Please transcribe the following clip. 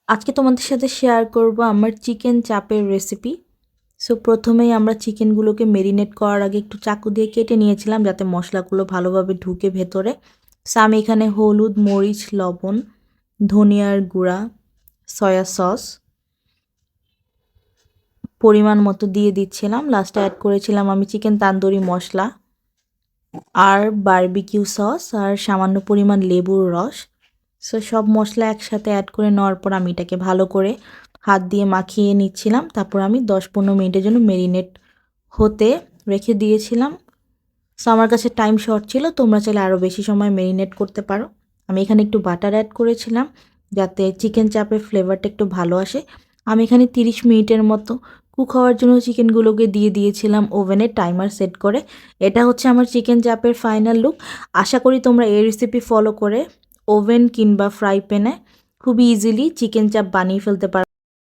আজকে তোমাদের সাথে শেয়ার করব আমার চিকেন চাপের রেসিপি। সো প্রথমেই আমরা চিকেনগুলোকে মেরিনেট করার আগে একটু চাকু দিয়ে কেটে নিয়েছিলাম যাতে মশলাগুলো ভালোভাবে ঢুকে ভেতরে। সো আমি এখানে হলুদ, মরিচ, লবণ, ধনিয়ার গুঁড়া, সয়া সস পরিমাণ মতো দিয়ে দিচ্ছিলাম। লাস্টে অ্যাড করেছিলাম আমি চিকেন তান্দুরি মশলা আর বারবিকিউ সস আর সামান্য পরিমাণ লেবুর রস। সো সব মশলা একসাথে অ্যাড করে নেওয়ার পর আমি এটাকে ভালো করে হাত দিয়ে মাখিয়ে নিচ্ছিলাম। তারপর আমি 10-15 মিনিটের জন্য মেরিনেট হতে রেখে দিয়েছিলাম। সো আমার কাছে টাইম শর্ট ছিল, তোমরা চাইলে আরও বেশি সময় মেরিনেট করতে পারো। আমি এখানে একটু বাটার অ্যাড করেছিলাম যাতে চিকেন চাপের ফ্লেভারটা একটু ভালো আসে। আমি এখানে 30 মিনিটের মতো কুক হওয়ার জন্য চিকেনগুলোকে দিয়ে দিয়েছিলাম ওভেনে টাইমার সেট করে। এটা হচ্ছে আমার চিকেন চাপের ফাইনাল লুক। আশা করি তোমরা এই রেসিপি ফলো করে ওভেন কিংবা ফ্রাই প্যানে খুবই ইজিলি চিকেন চাপ বানিয়ে ফেলতে পারো।